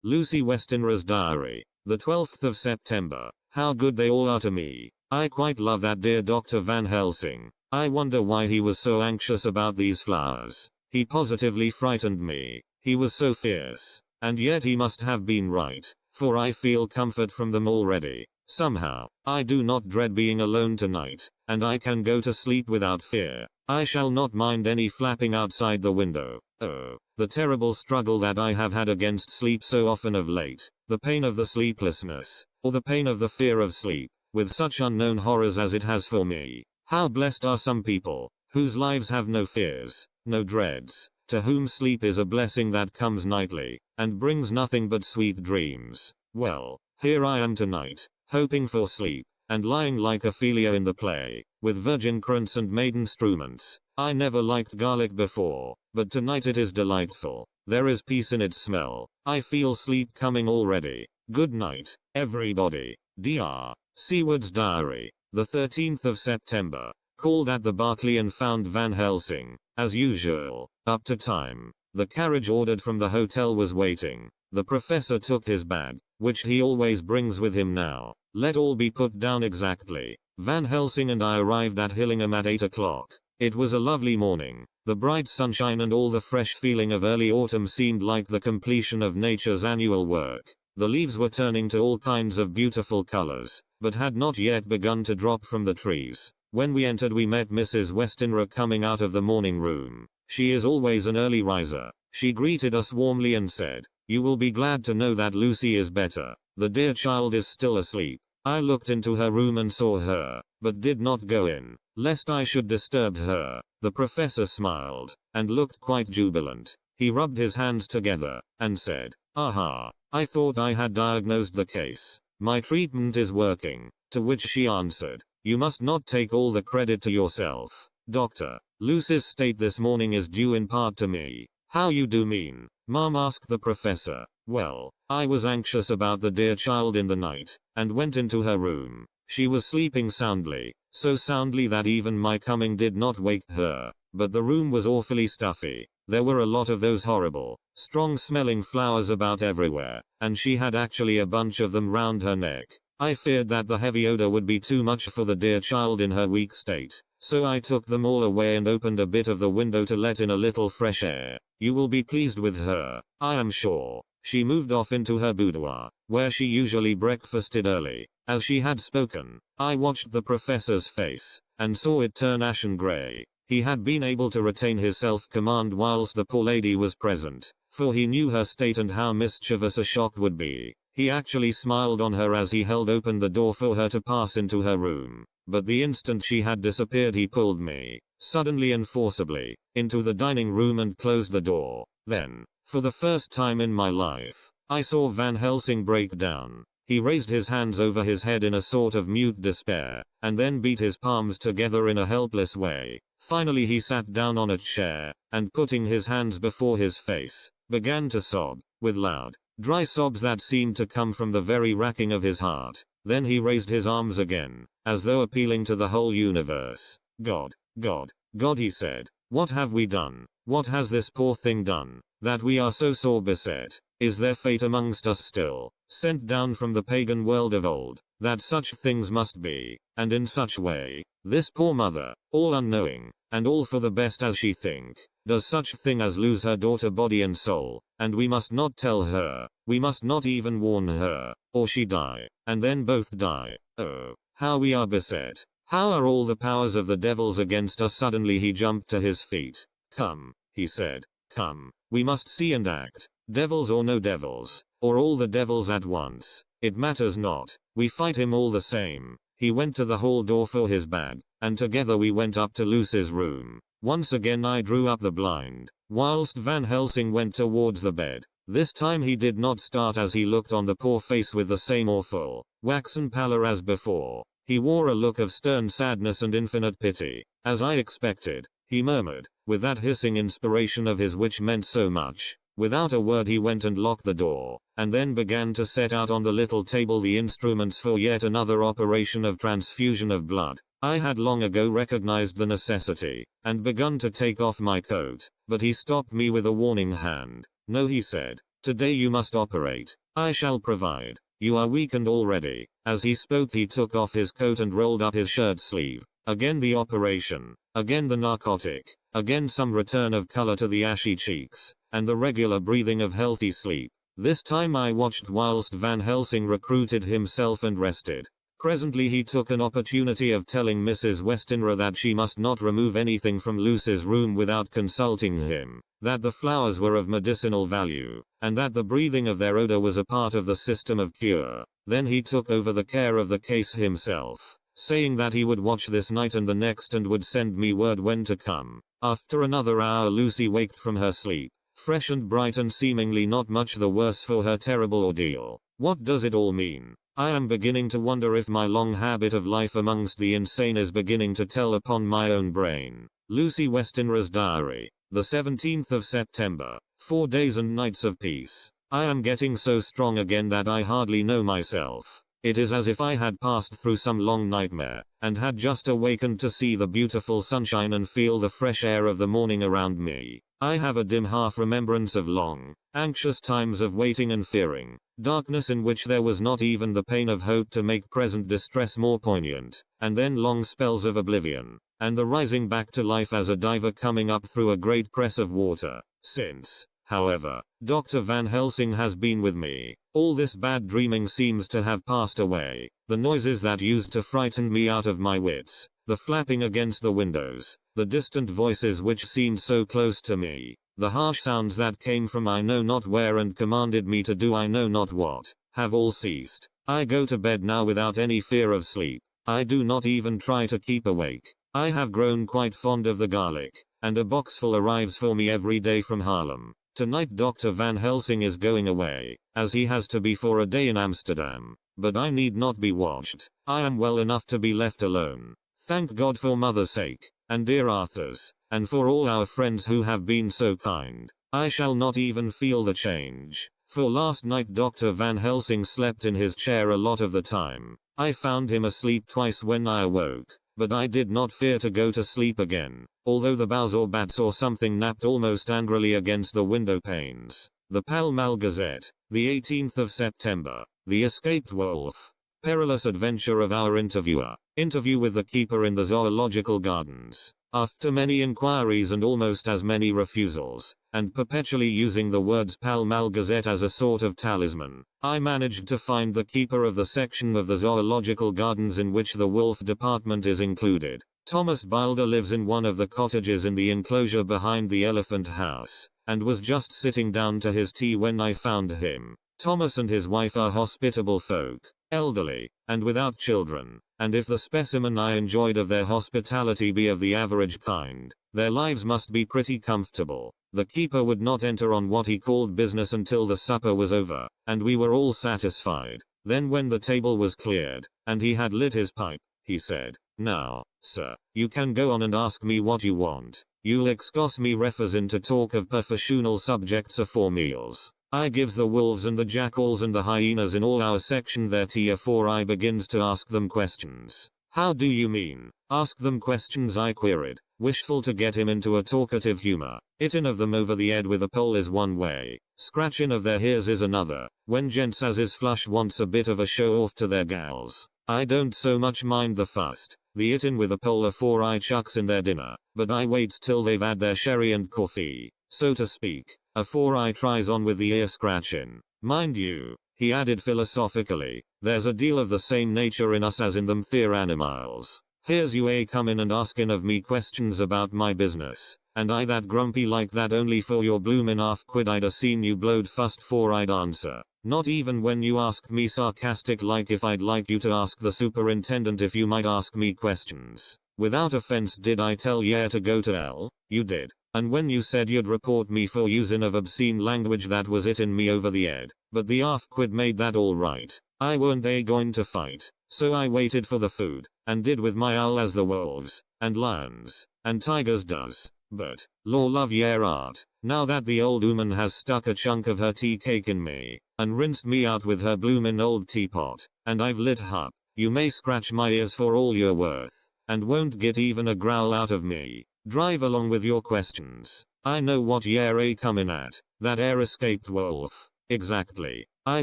Lucy Westenra's diary. The 12th of September. How good they all are to me. I quite love that dear Dr. Van Helsing. I wonder why he was so anxious about these flowers. He positively frightened me. He was so fierce. And yet he must have been right, for I feel comfort from them already. Somehow, I do not dread being alone tonight, and I can go to sleep without fear. I shall not mind any flapping outside the window. Oh, the terrible struggle that I have had against sleep so often of late, the pain of the sleeplessness, or the pain of the fear of sleep, with such unknown horrors as it has for me. How blessed are some people, whose lives have no fears, no dreads, to whom sleep is a blessing that comes nightly, and brings nothing but sweet dreams. Well, here I am tonight, hoping for sleep, and lying like Ophelia in the play, with virgin crowns and maiden struments. I never liked garlic before, but tonight it is delightful. There is peace in its smell. I feel sleep coming already. Good night, everybody. Dr. Seward's diary. The 13th of September. Called at the Berkeley and found Van Helsing, as usual, up to time. The carriage ordered from the hotel was waiting. The professor took his bag, which he always brings with him now. Let all be put down exactly. Van Helsing and I arrived at Hillingham at 8 o'clock. It was a lovely morning. The bright sunshine and all the fresh feeling of early autumn seemed like the completion of nature's annual work. The leaves were turning to all kinds of beautiful colors, but had not yet begun to drop from the trees. When we entered we met Mrs. Westenra coming out of the morning room. She is always an early riser. She greeted us warmly and said, "You will be glad to know that Lucy is better. The dear child is still asleep." I looked into her room and saw her, but did not go in, lest I should disturb her. The professor smiled, and looked quite jubilant. He rubbed his hands together, and said, "Aha, I thought I had diagnosed the case. My treatment is working." To which she answered, "You must not take all the credit to yourself, Doctor. Lucy's state this morning is due in part to me." "How you do mean, Mom?" asked the professor. "Well, I was anxious about the dear child in the night, and went into her room. She was sleeping soundly, so soundly that even my coming did not wake her, but the room was awfully stuffy. There were a lot of those horrible, strong-smelling flowers about everywhere, and she had actually a bunch of them round her neck. I feared that the heavy odor would be too much for the dear child in her weak state, so I took them all away and opened a bit of the window to let in a little fresh air. You will be pleased with her, I am sure." She moved off into her boudoir, where she usually breakfasted early. As she had spoken, I watched the professor's face, and saw it turn ashen gray. He had been able to retain his self-command whilst the poor lady was present, for he knew her state and how mischievous a shock would be. He actually smiled on her as he held open the door for her to pass into her room. But the instant she had disappeared he pulled me, suddenly and forcibly, into the dining room and closed the door. Then, for the first time in my life, I saw Van Helsing break down. He raised his hands over his head in a sort of mute despair, and then beat his palms together in a helpless way. Finally he sat down on a chair, and putting his hands before his face, began to sob, with loud, dry sobs that seemed to come from the very racking of his heart. Then he raised his arms again, as though appealing to the whole universe. "God, God, God," he said, "what have we done? What has this poor thing done, that we are so sore beset? Is there fate amongst us still, sent down from the pagan world of old, that such things must be, and in such way? This poor mother, all unknowing, and all for the best as she think, does such thing as lose her daughter body and soul, and we must not tell her, we must not even warn her, or she die, and then both die. Oh, how we are beset. How are all the powers of the devils against us?" Suddenly he jumped to his feet. "Come," he said, "come, we must see and act. Devils or no devils, or all the devils at once, it matters not, we fight him all the same." He went to the hall door for his bag, and together we went up to Lucy's room. Once again I drew up the blind, whilst Van Helsing went towards the bed. This time he did not start as he looked on the poor face with the same awful, waxen pallor as before. He wore a look of stern sadness and infinite pity. "As I expected," he murmured, with that hissing inspiration of his which meant so much. Without a word he went and locked the door, and then began to set out on the little table the instruments for yet another operation of transfusion of blood. I had long ago recognized the necessity, and begun to take off my coat, but he stopped me with a warning hand. "No," he said, Today you must operate. I shall provide. You are weakened already. As he spoke he took off his coat and rolled up his shirt sleeve. Again the operation. Again the narcotic. Again some return of color to the ashy cheeks. And the regular breathing of healthy sleep. This time I watched whilst Van Helsing recruited himself and rested. Presently he took an opportunity of telling Mrs. Westenra that she must not remove anything from Lucy's room without consulting him, that the flowers were of medicinal value, and that the breathing of their odor was a part of the system of cure. Then he took over the care of the case himself, saying that he would watch this night and the next and would send me word when to come. After another hour Lucy waked from her sleep, fresh and bright and seemingly not much the worse for her terrible ordeal. What does it all mean? I am beginning to wonder if my long habit of life amongst the insane is beginning to tell upon my own brain. Lucy Westenra's diary. The 17th of September. 4 days and nights of peace. I am getting so strong again that I hardly know myself. It is as if I had passed through some long nightmare, and had just awakened to see the beautiful sunshine and feel the fresh air of the morning around me. I have a dim half remembrance of long, anxious times of waiting and fearing, darkness in which there was not even the pain of hope to make present distress more poignant, and then long spells of oblivion, and the rising back to life as a diver coming up through a great press of water. Since, however, Dr. Van Helsing has been with me, all this bad dreaming seems to have passed away. The noises that used to frighten me out of my wits, the flapping against the windows, the distant voices which seemed so close to me, the harsh sounds that came from I know not where and commanded me to do I know not what, have all ceased. I go to bed now without any fear of sleep. I do not even try to keep awake. I have grown quite fond of the garlic, and a boxful arrives for me every day from Haarlem. Tonight Dr. Van Helsing is going away, as he has to be for a day in Amsterdam, but I need not be watched. I am well enough to be left alone. Thank God for mother's sake, and dear Arthur's, and for all our friends who have been so kind. I shall not even feel the change, for last night Dr. Van Helsing slept in his chair a lot of the time. I found him asleep twice when I awoke, but I did not fear to go to sleep again, although the boughs or bats or something napped almost angrily against the window panes. The Pall Mall Gazette, the 18th of September. The Escaped Wolf. Perilous adventure of our interviewer. Interview with the keeper in the zoological gardens. After many inquiries and almost as many refusals, and perpetually using the words Pall Mall Gazette as a sort of talisman, I managed to find the keeper of the section of the zoological gardens in which the wolf department is included. Thomas Bilder lives in one of the cottages in the enclosure behind the Elephant House, and was just sitting down to his tea when I found him. Thomas and his wife are hospitable folk, elderly, and without children, and if the specimen I enjoyed of their hospitality be of the average kind, their lives must be pretty comfortable. The keeper would not enter on what he called business until the supper was over, and we were all satisfied. Then when the table was cleared, and he had lit his pipe, he said, "Now, sir, you can go on and ask me what you want. You'll excuse me refusin to talk of professional subjects afore meals. I gives the wolves and the jackals and the hyenas in all our section their tea afore I begins to ask them questions." "How do you mean, ask them questions?" I queried, wishful to get him into a talkative humor. "Hittin' of them over the head with a pole is one way, scratchin' of their ears is another, when gents as is flush wants a bit of a show off to their gals. I don't so much mind the fust, the hittin' with a pole afore I chucks in their dinner, but I waits till they've had their sherry and coffee, so to speak, afore I tries on with the ear scratchin'. Mind you," he added philosophically, "there's a deal of the same nature in us as in them theer animals. Here's you comin' and askin' of me questions about my business, and I that grumpy like that only for your bloomin' half-quid I'd a seen you blowed fust 'fore I'd answer. Not even when you asked me sarcastic like if I'd like you to ask the superintendent if you might ask me questions. Without offense did I tell ye to go to hell? You did. And when you said you'd report me for usin' of obscene language that was hittin' me over the head. But the half-quid made that all right. I weren't going to fight, so I waited for the food, and did with my owl as the wolves, and lions, and tigers does. But, law love yer art, now that the old ooman has stuck a chunk of her tea cake in me, and rinsed me out with her bloomin' old teapot, and I've lit hup, you may scratch my ears for all you're worth, and won't get even a growl out of me. Drive along with your questions. I know what yer comin' at. That air escaped wolf. Exactly. I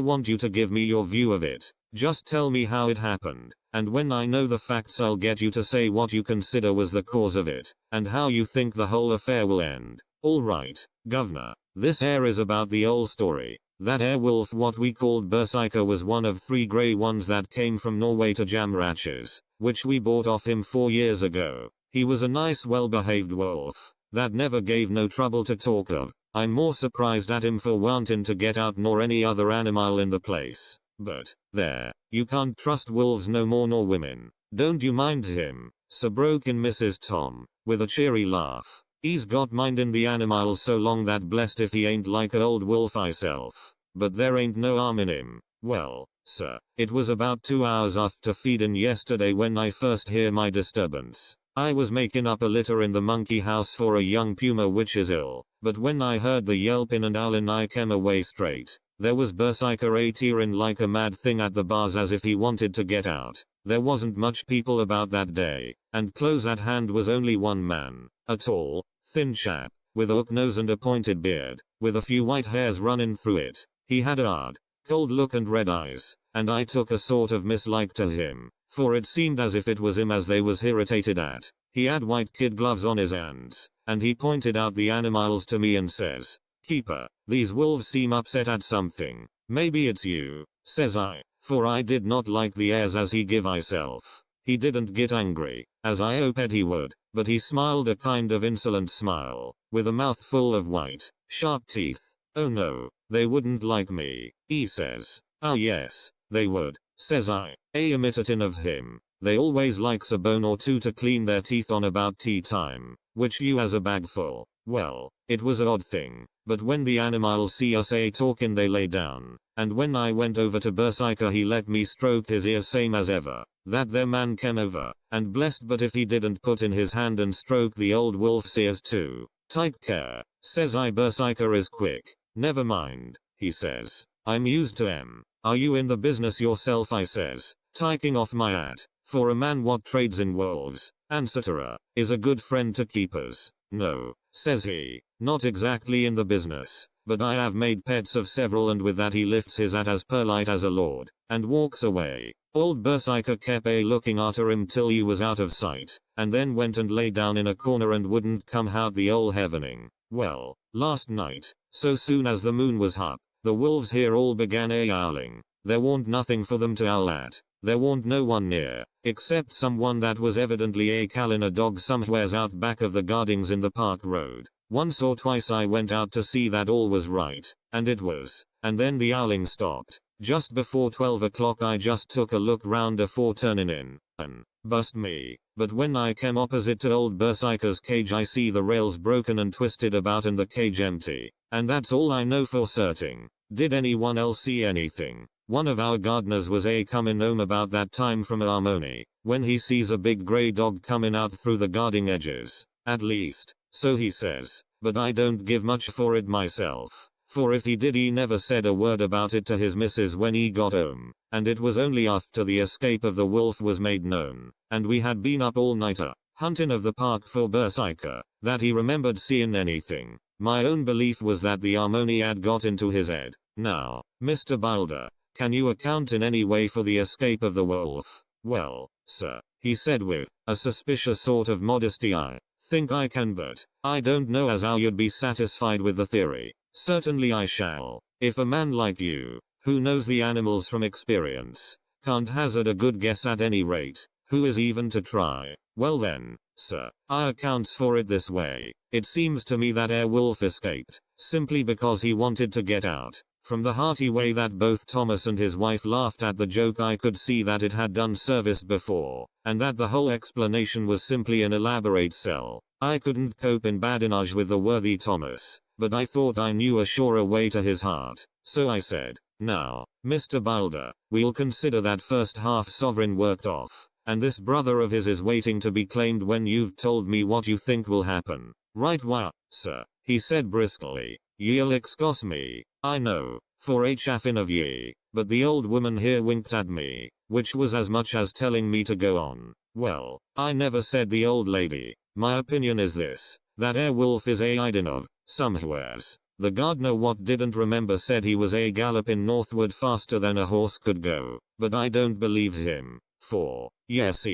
want you to give me your view of it. Just tell me how it happened, and when I know the facts I'll get you to say what you consider was the cause of it, and how you think the whole affair will end. Alright, governor. This air is about the old story. That airwolf what we called Berserker was one of 3 grey ones that came from Norway to Jamratches, which we bought off him 4 years ago. He was a nice well-behaved wolf, that never gave no trouble to talk of. I'm more surprised at him for wanting to get out nor any other animal in the place. But, there, you can't trust wolves no more nor women. Don't you mind him, so broke in Mrs. Tom, with a cheery laugh. He's got mindin' the animals so long that blessed if he ain't like a old wolf myself. But there ain't no harm in him. Well, sir, it was about 2 hours after feedin' yesterday when I first hear my disturbance. I was making up a litter in the monkey house for a young puma which is ill, but when I heard the yelpin' and howlin' I came away straight. There was Berserker a tearin' like a mad thing at the bars as if he wanted to get out. There wasn't much people about that day, and close at hand was only one man, a tall, thin chap, with a hook nose and a pointed beard, with a few white hairs running through it. He had a hard, cold look and red eyes, and I took a sort of mislike to him, for it seemed as if it was him as they was irritated at. He had white kid gloves on his hands, and he pointed out the animals to me and says, "Keeper, these wolves seem upset at something. Maybe it's you," says I, for I did not like the airs as he give myself. He didn't get angry, as I hoped he would, but he smiled a kind of insolent smile, with a mouth full of white, sharp teeth. "Oh no, they wouldn't like me," he says. "Ah yes, they would," says I, imitatin' of him. "They always likes a bone or two to clean their teeth on about tea time, which you has a bag full." Well, it was a odd thing, but when the animals see us talkin' they lay down, and when I went over to Berserker he let me stroke his ear same as ever. That there man came over, and blessed but if he didn't put in his hand and stroke the old wolf's ears too. "Take care," says I. "Berserker is quick." "Never mind," he says. "I'm used to 'em." "Are you in the business yourself?" I says, taking off my hat, for a man what trades in wolves, etc., is a good friend to keepers. "No," says he, "not exactly in the business, but I have made pets of several," and with that he lifts his hat as polite as a lord, and walks away. Old Berserker kept looking after him till he was out of sight, and then went and lay down in a corner and wouldn't come out the ole heavening. Well, last night, so soon as the moon was up, the wolves here all began howling. There warn't nothing for them to howl at. There warn't no one near, except someone that was evidently callin' a dog somewheres out back of the gardings in the park road. Once or twice I went out to see that all was right, and it was, and then the howling stopped. Just before 12 o'clock I just took a look round afore turnin' in, and, bust me, but when I came opposite to old Berserker's cage I see the rails broken and twisted about and the cage empty. And that's all I know for certain. Did anyone else see anything? One of our gardeners was comin' home about that time from Harmony, when he sees a big grey dog comin' out through the garden edges. At least, so he says, but I don't give much for it myself. For if he did he never said a word about it to his missus when he got home, and it was only after the escape of the wolf was made known, and we had been up all nighter, huntin' of the park for Berserker, that he remembered seeing anything. My own belief was that the Harmony had got into his head. Now, Mr. Boulder, can you account in any way for the escape of the wolf? "Well, sir," he said with a suspicious sort of modesty, "I think I can, but I don't know as how you'd be satisfied with the theory." "Certainly I shall. If a man like you, who knows the animals from experience, can't hazard a good guess at any rate, who is even to try? Well then, sir, I accounts for it this way. It seems to me that wolf escaped, simply because he wanted to get out." From the hearty way that both Thomas and his wife laughed at the joke I could see that it had done service before, and that the whole explanation was simply an elaborate sell. I couldn't cope in badinage with the worthy Thomas, but I thought I knew a surer way to his heart, so I said, "Now, Mr. Boulder, we'll consider that first half sovereign worked off, and this brother of his is waiting to be claimed when you've told me what you think will happen." "Right wha, sir," he said briskly. "Ye'll excuse me, I know, for chaffin' of ye, but the old woman here winked at me, which was as much as telling me to go on." "Well, I never said the old lady. My opinion is this, that wolf is hidin' of, somewheres, The gardener what didn't remember said he was a galloping northward faster than a horse could go, but I don't believe him. 4. Yes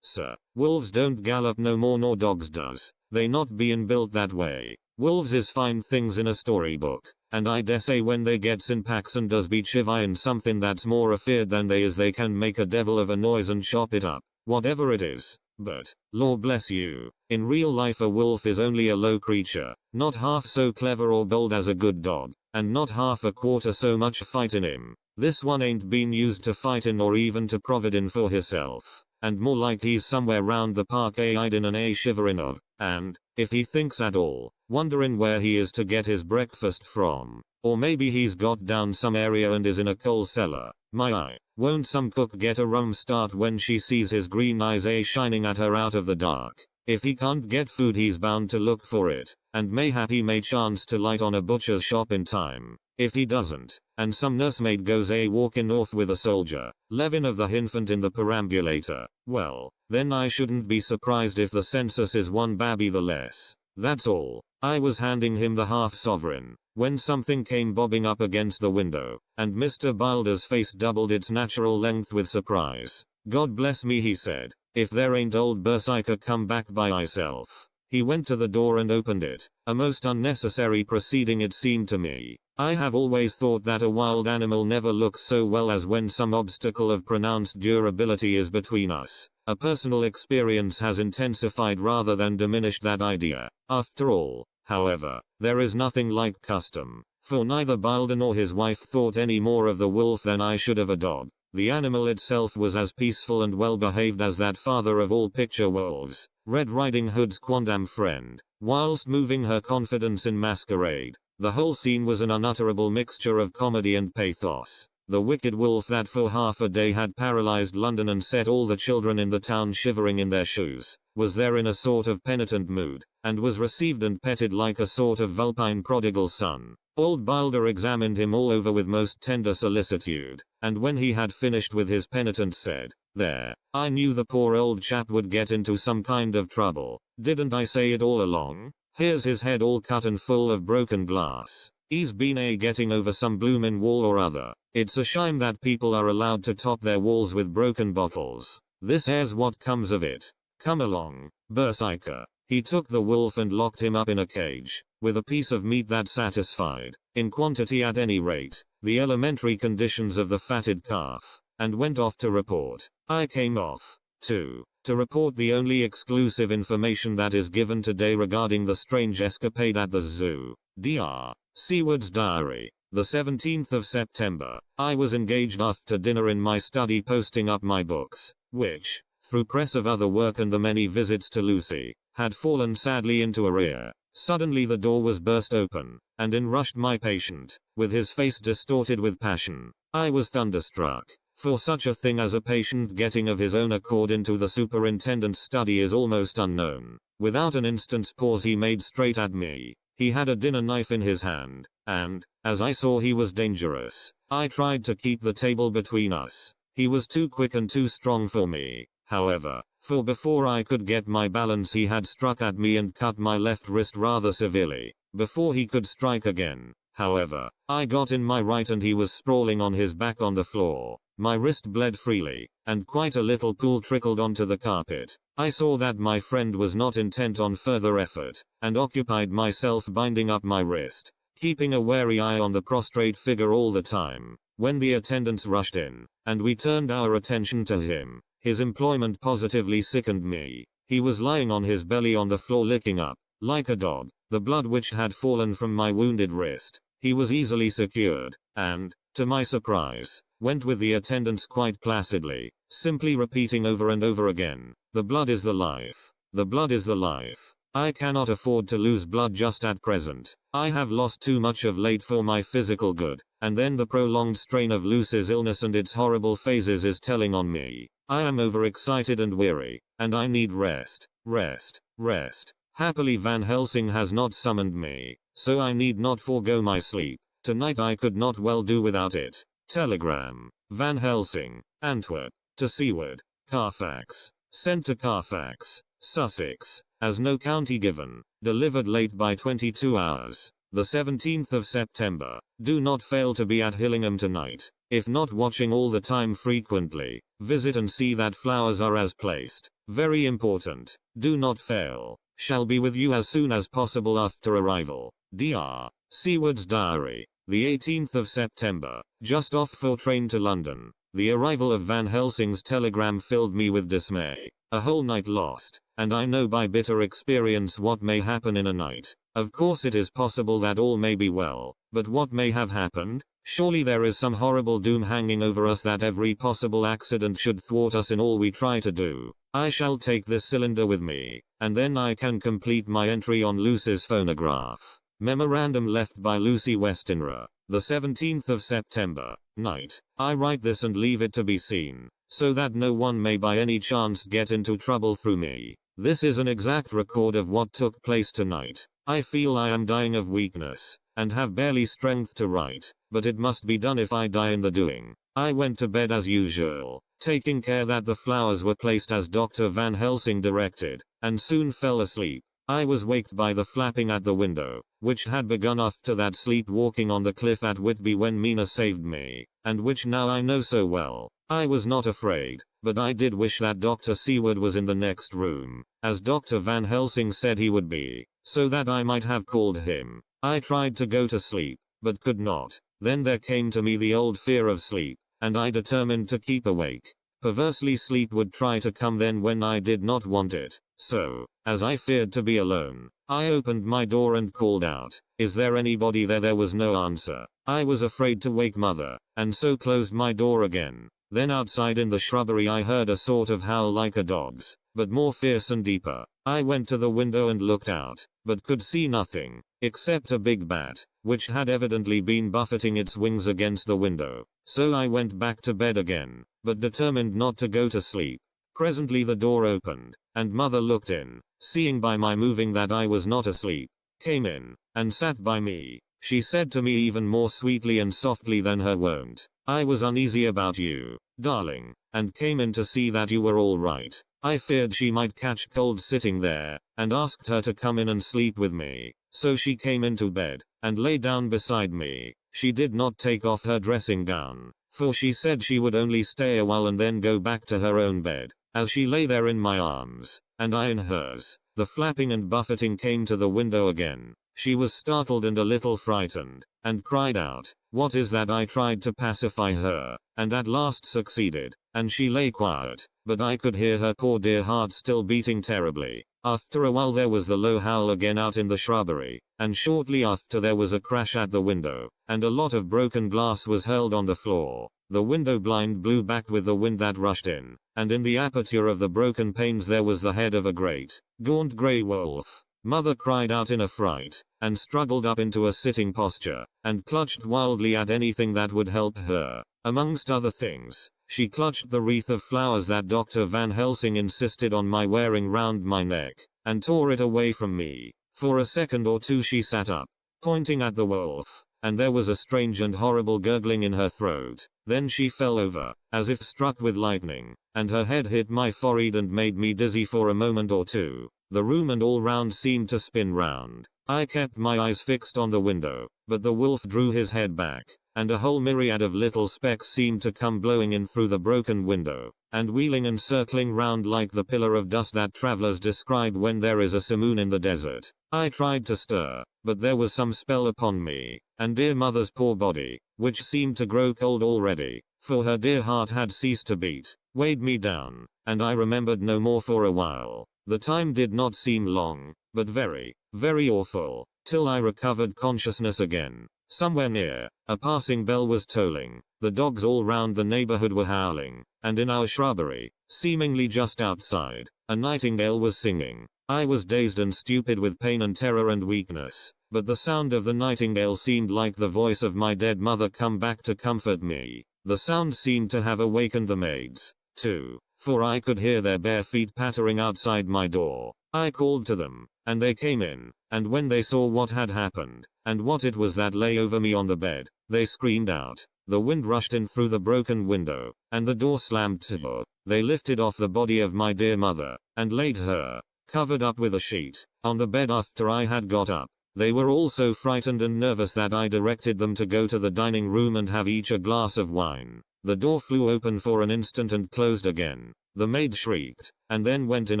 sir. Wolves don't gallop no more nor dogs does. They not bein' built that way. Wolves is fine things in a storybook, and I dare say when they gets in packs and does be chivying something that's more afeard than they is they can make a devil of a noise and chop it up, whatever it is. But, Lord bless you, in real life a wolf is only a low creature, not half so clever or bold as a good dog, and not half a quarter so much fight in him. This one ain't been used to fightin' or even to providin' for hisself, and more like he's somewhere round the park a-hidin' and a-shiverin' of, and, if he thinks at all, wonderin' where he is to get his breakfast from. Or maybe he's got down some area and is in a coal cellar. My eye, won't some cook get a rum start when she sees his green eyes shining at her out of the dark? If he can't get food he's bound to look for it, and mayhap he may chance to light on a butcher's shop in time. If he doesn't, and some nursemaid goes walking off with a soldier, Levin of the infant in the perambulator, well, then I shouldn't be surprised if the census is one babby the less. That's all. I was handing him the half-sovereign, when something came bobbing up against the window, and Mr. Bilder's face doubled its natural length with surprise. God bless me, he said, if there ain't old Berserker come back by myself. He went to the door and opened it, a most unnecessary proceeding it seemed to me. I have always thought that a wild animal never looks so well as when some obstacle of pronounced durability is between us. A personal experience has intensified rather than diminished that idea. After all, however, there is nothing like custom, for neither Bilder nor his wife thought any more of the wolf than I should of a dog. The animal itself was as peaceful and well behaved as that father of all picture wolves, Red Riding Hood's quondam friend, whilst moving her confidence in masquerade. The whole scene was an unutterable mixture of comedy and pathos. The wicked wolf that for half a day had paralyzed London and set all the children in the town shivering in their shoes, was there in a sort of penitent mood, and was received and petted like a sort of vulpine prodigal son. Old Bilder examined him all over with most tender solicitude, and when he had finished with his penitent said, "There, I knew the poor old chap would get into some kind of trouble. Didn't I say it all along? Here's his head all cut and full of broken glass. He's been getting over some bloomin' wall or other. It's a shame that people are allowed to top their walls with broken bottles. This here's what comes of it. Come along, Berserker." He took the wolf and locked him up in a cage, with a piece of meat that satisfied, in quantity at any rate, the elementary conditions of the fatted calf, and went off to report. I came off, too, to report the only exclusive information that is given today regarding the strange escapade at the zoo. Dr. Seward's diary. The 17th of September, I was engaged after dinner in my study posting up my books, which, through press of other work and the many visits to Lucy, had fallen sadly into arrear. Suddenly the door was burst open, and in rushed my patient, with his face distorted with passion. I was thunderstruck, for such a thing as a patient getting of his own accord into the superintendent's study is almost unknown. Without an instant's pause he made straight at me. He had a dinner knife in his hand, and, as I saw he was dangerous, I tried to keep the table between us. He was too quick and too strong for me, however, for before I could get my balance he had struck at me and cut my left wrist rather severely. Before he could strike again, however, I got in my right and he was sprawling on his back on the floor. My wrist bled freely, and quite a little pool trickled onto the carpet. I saw that my friend was not intent on further effort, and occupied myself binding up my wrist, keeping a wary eye on the prostrate figure all the time. When the attendants rushed in, and we turned our attention to him, his employment positively sickened me. He was lying on his belly on the floor licking up, like a dog, the blood which had fallen from my wounded wrist. He was easily secured, and, to my surprise, went with the attendants quite placidly, simply repeating over and over again, "The blood is the life. The blood is the life. I cannot afford to lose blood just at present. I have lost too much of late for my physical good, and then the prolonged strain of Lucy's illness and its horrible phases is telling on me. I am overexcited and weary, and I need rest, rest, rest. Happily Van Helsing has not summoned me, so I need not forego my sleep. Tonight I could not well do without it." Telegram. Van Helsing, Antwerp, to Seward, Carfax. Sent to Carfax, Sussex, as no county given. Delivered late by 22 hours. the 17th of September. Do not fail to be at Hillingham tonight. If not watching all the time frequently, visit and see that flowers are as placed. Very important. Do not fail. Shall be with you as soon as possible after arrival. Dr. Seward's Diary. The 18th of September. Just off for train to London. The arrival of Van Helsing's telegram filled me with dismay. A whole night lost, and I know by bitter experience what may happen in a night. Of course it is possible that all may be well, but what may have happened? Surely there is some horrible doom hanging over us that every possible accident should thwart us in all we try to do. I shall take this cylinder with me, and then I can complete my entry on Lucy's phonograph. Memorandum left by Lucy Westenra, the 17th of September, night. I write this and leave it to be seen, so that no one may by any chance get into trouble through me. This is an exact record of what took place tonight. I feel I am dying of weakness, and have barely strength to write, but it must be done if I die in the doing. I went to bed as usual, taking care that the flowers were placed as Dr. Van Helsing directed, and soon fell asleep. I was waked by the flapping at the window, which had begun after that sleepwalking on the cliff at Whitby when Mina saved me, and which now I know so well. I was not afraid, but I did wish that Dr. Seward was in the next room, as Dr. Van Helsing said he would be, so that I might have called him. I tried to go to sleep, but could not. Then there came to me the old fear of sleep, and I determined to keep awake. Perversely sleep would try to come then when I did not want it. So, as I feared to be alone, I opened my door and called out, "Is there anybody there?" There was no answer. I was afraid to wake mother, and so closed my door again. Then outside in the shrubbery I heard a sort of howl like a dog's, but more fierce and deeper. I went to the window and looked out, but could see nothing, except a big bat, which had evidently been buffeting its wings against the window. So I went back to bed again, but determined not to go to sleep. Presently the door opened, and mother looked in, seeing by my moving that I was not asleep, came in, and sat by me. She said to me even more sweetly and softly than her wont, "I was uneasy about you, darling, and came in to see that you were all right. I feared she might catch cold sitting there, and asked her to come in and sleep with me. So she came into bed, and lay down beside me. She did not take off her dressing gown, for she said she would only stay a while and then go back to her own bed. As she lay there in my arms, and I in hers, the flapping and buffeting came to the window again. She was startled and a little frightened, and cried out, 'What is that?' I tried to pacify her, and at last succeeded, and she lay quiet, but I could hear her poor dear heart still beating terribly. After a while there was the low howl again out in the shrubbery, and shortly after there was a crash at the window, and a lot of broken glass was hurled on the floor. The window blind blew back with the wind that rushed in, and in the aperture of the broken panes there was the head of a great, gaunt grey wolf. Mother cried out in a fright, and struggled up into a sitting posture, and clutched wildly at anything that would help her. Amongst other things, she clutched the wreath of flowers that Dr. Van Helsing insisted on my wearing round my neck, and tore it away from me. For a second or two she sat up, pointing at the wolf, and there was a strange and horrible gurgling in her throat. Then she fell over, as if struck with lightning, and her head hit my forehead and made me dizzy for a moment or two. The room and all round seemed to spin round. I kept my eyes fixed on the window, but the wolf drew his head back, and a whole myriad of little specks seemed to come blowing in through the broken window, and wheeling and circling round like the pillar of dust that travelers describe when there is a simoon in the desert. I tried to stir, but there was some spell upon me, and dear mother's poor body, which seemed to grow cold already, for her dear heart had ceased to beat, weighed me down, and I remembered no more for a while. The time did not seem long, but very, very awful, till I recovered consciousness again. Somewhere near, a passing bell was tolling, the dogs all round the neighborhood were howling, and in our shrubbery, seemingly just outside, a nightingale was singing. I was dazed and stupid with pain and terror and weakness, but the sound of the nightingale seemed like the voice of my dead mother come back to comfort me. The sound seemed to have awakened the maids, too, for I could hear their bare feet pattering outside my door. I called to them, and they came in, and when they saw what had happened, and what it was that lay over me on the bed, they screamed out. The wind rushed in through the broken window, and the door slammed to. They lifted off the body of my dear mother, and laid her, covered up with a sheet, on the bed after I had got up. They were all so frightened and nervous that I directed them to go to the dining room and have each a glass of wine. The door flew open for an instant and closed again. The maid shrieked, and then went in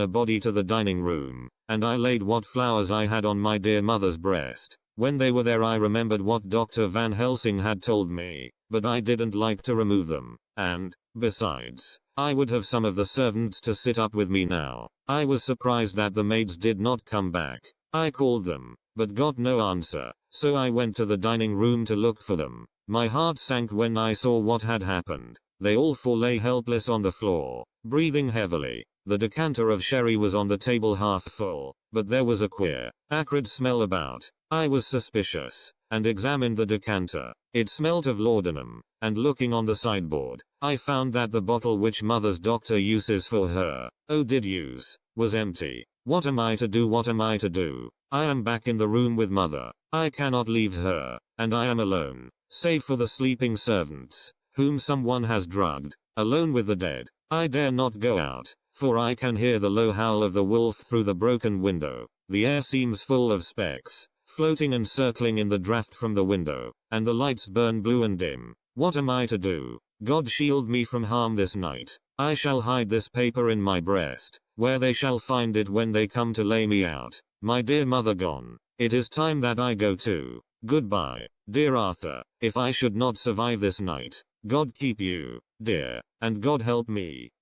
a body to the dining room, and I laid what flowers I had on my dear mother's breast. When they were there I remembered what Dr. Van Helsing had told me, but I didn't like to remove them, and, besides, I would have some of the servants to sit up with me now. I was surprised that the maids did not come back. I called them, but got no answer, so I went to the dining room to look for them. My heart sank when I saw what had happened. They all four lay helpless on the floor, breathing heavily. The decanter of sherry was on the table half full, but there was a queer, acrid smell about. I was suspicious, and examined the decanter. It smelt of laudanum, and looking on the sideboard, I found that the bottle which mother's doctor uses for her, was empty. What am I to do? What am I to do? I am back in the room with mother. I cannot leave her, and I am alone, save for the sleeping servants, whom someone has drugged, alone with the dead. I dare not go out, for I can hear the low howl of the wolf through the broken window. The air seems full of specks, floating and circling in the draft from the window, and the lights burn blue and dim. What am I to do? God shield me from harm this night. I shall hide this paper in my breast, where they shall find it when they come to lay me out. My dear mother gone. It is time that I go too. Goodbye, dear Arthur. If I should not survive this night, God keep you, dear, and God help me.